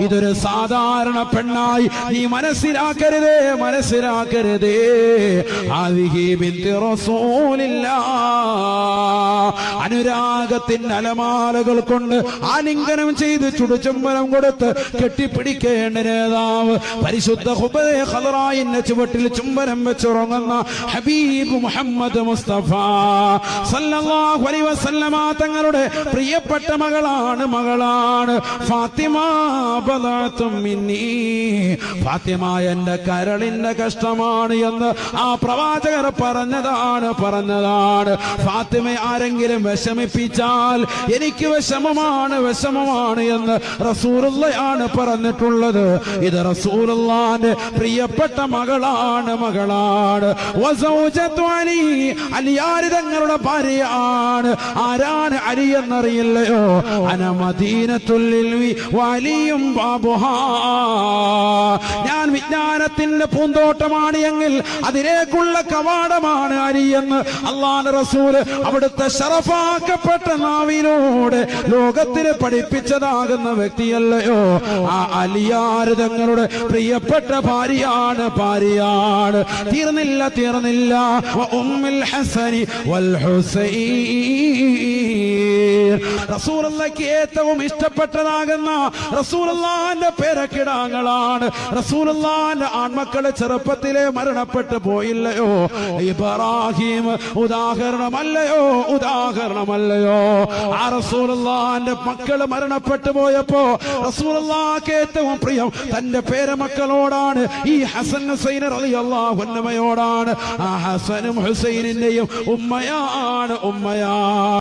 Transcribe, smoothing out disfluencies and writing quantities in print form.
ഇതൊരു സാധാരണ പെണ്ണായി നീ മനസ്സിലാക്കരുതേ. ആദിഹി ബിൻത് റസൂലില്ലാഹ്. അനുരാഗത്തിന്റെ അലമാലകൾ കൊണ്ട് ആലിംഗനം ചെയ്ത് ചുടുചുംബനം കൊടുത്ത് കെട്ടിപ്പിടിക്കേണ്ട നേതാവ്, പരിശുദ്ധ ഖുബൈ ഖദറായിന്റെ ചുവട്ടിൽ ചുംബനം വെച്ചുറങ്ങുന്ന ഹബീബ് മുഹമ്മദ് മുസ്തഫ സല്ലല്ലാഹു അലൈഹി വസല്ലമ തങ്ങളുടെ പ്രിയപ്പെട്ട മകളാണ് ഫാത്തിമ. ഫാത്തിമ എന്റെ കരളിന്റെ കഷ്ടമാണ് എന്ന് ആ പ്രവാചകർ പറഞ്ഞതാണ്. ഫാത്തിമയെ ആരെങ്കിലും വിഷമിപ്പിച്ചാൽ എനിക്ക് വിഷമമാണ് എന്ന് റസൂലുള്ളയാണ് പറഞ്ഞിട്ടുള്ളത്. ഇത് റസൂലുള്ളാന്റെ പ്രിയപ്പെട്ട മകളാണ്. വസൗജത്തു അലി, അലിയാരി തങ്ങളുടെ ഭാര്യയാണ്. ആരാണ് അലി എന്നറിയില്ലയോ? അന മദീനത്തുൽ ഇൽമി വലിയും ബാബുഹാ. ഞാൻ വിജ്ഞാനത്തിന്റെ പൂന്തോട്ടമാണ് എങ്കിൽ അതിലേക്കുള്ള കവാടമാണ് അലി എന്ന് അല്ലാഹുവിന്റെ റസൂല് അവിടുത്തെ ശറഫാക്കപ്പെട്ട നാവിലൂടെ ലോകത്തിന് പഠിപ്പിച്ചതാകുന്ന വ്യക്തിയല്ലയോ ആ അലിയാർ തങ്ങളുടെ പ്രിയപ്പെട്ട ഭാര്യയാണ്. തീർന്നില്ല. ഉമ്മുൽ ഹസനി വൽ ഹുസൈൻ, റസൂലുള്ളാഹിക്ക് ഏറ്റവും ഇഷ്ടപ്പെട്ടതാകുന്ന റസൂലുള്ളാഹിന്റെ പേരക്കിടാങ്ങളാണ്. റസൂലുള്ളാഹിന്റെ ആൺമക്കളെ ചെറുപ്പത്തിലെ മരണപ്പെട്ടു പോയില്ലയോ? ഇബ്രാഹിം ഉദാഹരണമല്ലയോ? ആ റസൂലുള്ളാഹിന്റെ മക്കൾ മരണപ്പെട്ടു പോയപ്പോ റസൂലുള്ളാഹിക്ക് ഏറ്റവും പ്രിയം തന്റെ പേരമക്കളോടാണ്. ഈ ഹസൻ ഹുസൈൻ റളിയല്ലാഹു അൻഹുമയോടാണ്. ആ ഹസനും ഹുസൈനിന്റെയും ഉമ്മയാണ്.